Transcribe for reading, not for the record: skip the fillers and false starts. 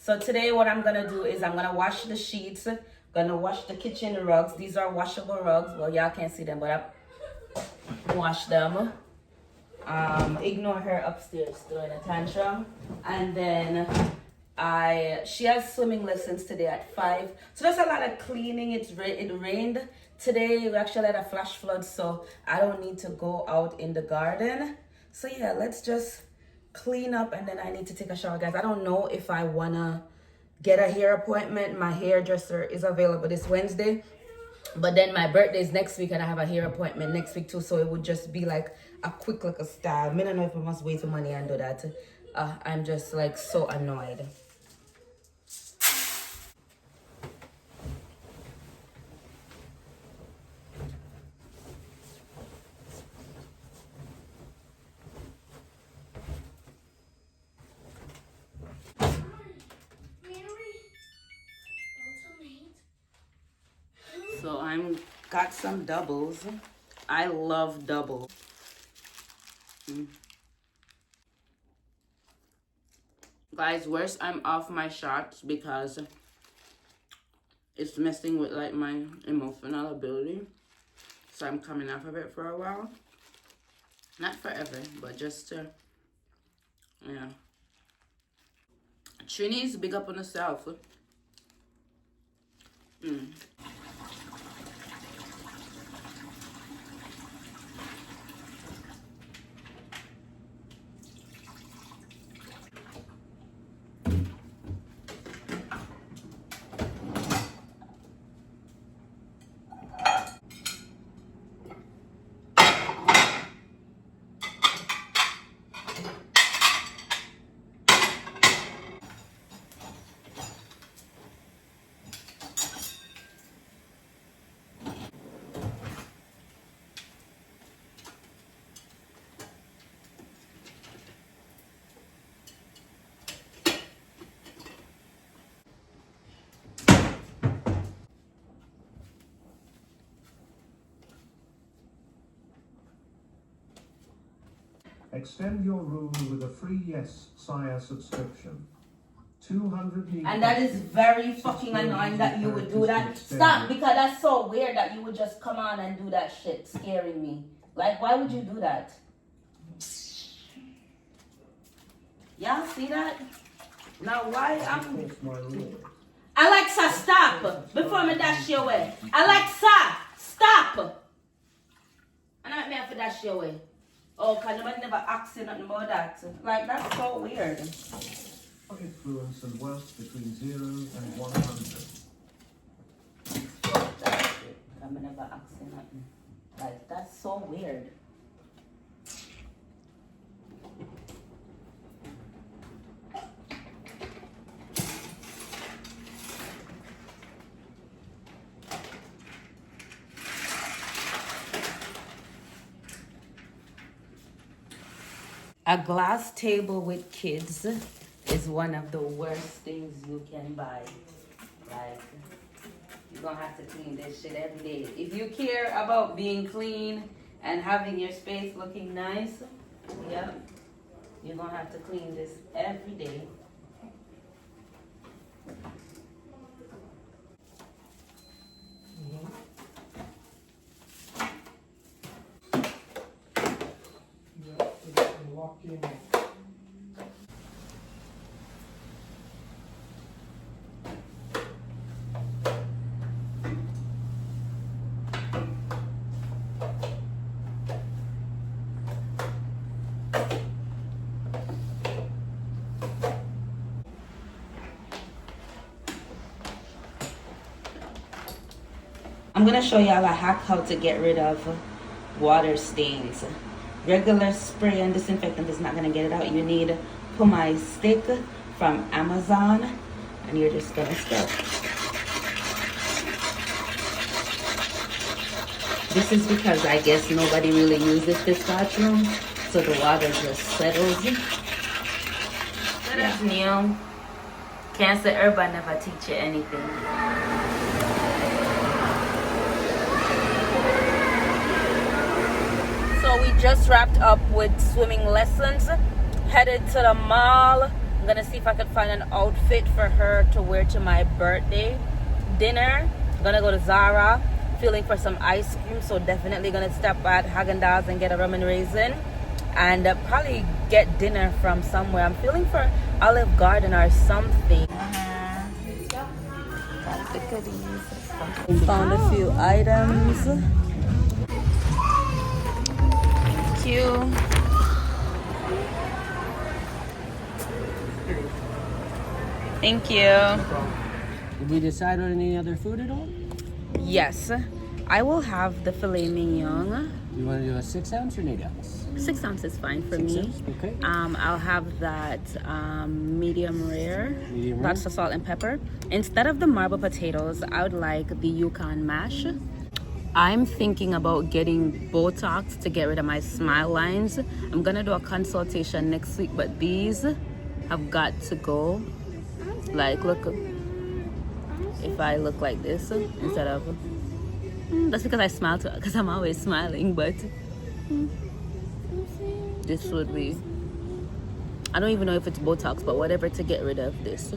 So today what I'm gonna do is I'm gonna wash the sheets, gonna wash the kitchen rugs. These are washable rugs. Well, y'all can't see them, but I wash them. Ignore her upstairs throwing a tantrum. And then she has swimming lessons today at 5. So there's a lot of cleaning. It rained today. We actually had a flash flood, so I don't need to go out in the garden. So yeah, let's just clean up, and then I need to take a shower, guys. I don't know if I wanna get a hair appointment. My hairdresser is available this Wednesday, but then my birthday is next week and I have a hair appointment next week too, so it would just be like a quick little style. I don't know if I must wait for money and do that. I'm just like so annoyed. So I'm got some doubles. I love doubles. Guys, worse, I'm off my shots because it's messing with like my emotional ability. So I'm coming off of it for a while. Not forever, but just to, yeah. Trini's big up on herself. Extend your room with a free Yes Sire subscription. 200 meters. And that is very fucking annoying that you would do that. Stop, because that's so weird that you would just come on and do that shit, scaring me. Like, why would you do that? Y'all see that? Now, why Alexa, stop! Before me dash you away. Alexa, stop! And I have to dash you away. Oh, because nobody never asked you nothing about that. Like, that's so weird. Influence and wealth between 0 and 100. That's it. I never asked you nothing. Like, that's so weird. A glass table with kids is one of the worst things you can buy. Like, you're gonna have to clean this shit every day. If you care about being clean and having your space looking nice, yeah, you're gonna have to clean this every day. I'm gonna show y'all a hack how to get rid of water stains. Regular spray and disinfectant is not gonna get it out. You need Pumice stick from Amazon, and you're just gonna stir. This is because I guess nobody really uses this bathroom, so the water just settles. That's new. Can't say everybody never teach you anything. So we just wrapped up with swimming lessons, headed to the mall. I'm gonna see if I could find an outfit for her to wear to my birthday dinner. I'm gonna go to Zara, feeling for some ice cream, so definitely gonna stop at Haagen-Dazs and get a rum and raisin, and probably get dinner from somewhere. I'm feeling for Olive Garden or something. Found a few items. Thank you. Thank you. Did we decide on any other food at all? Yes, I will have the filet mignon. You want to do a 6 ounce or an 8 ounce? 6 ounces is fine for 6 me. ounce, okay. I'll have that medium rare. Medium rare. That's the salt and pepper. Instead of the marble potatoes, I would like the Yukon mash. I'm thinking about getting Botox to get rid of my smile lines. I'm gonna do a consultation next week, but these have got to go. Like, look, if I look like this instead of, that's because I smile too, because I'm always smiling, but this would be, I don't even know if it's Botox, but whatever to get rid of this.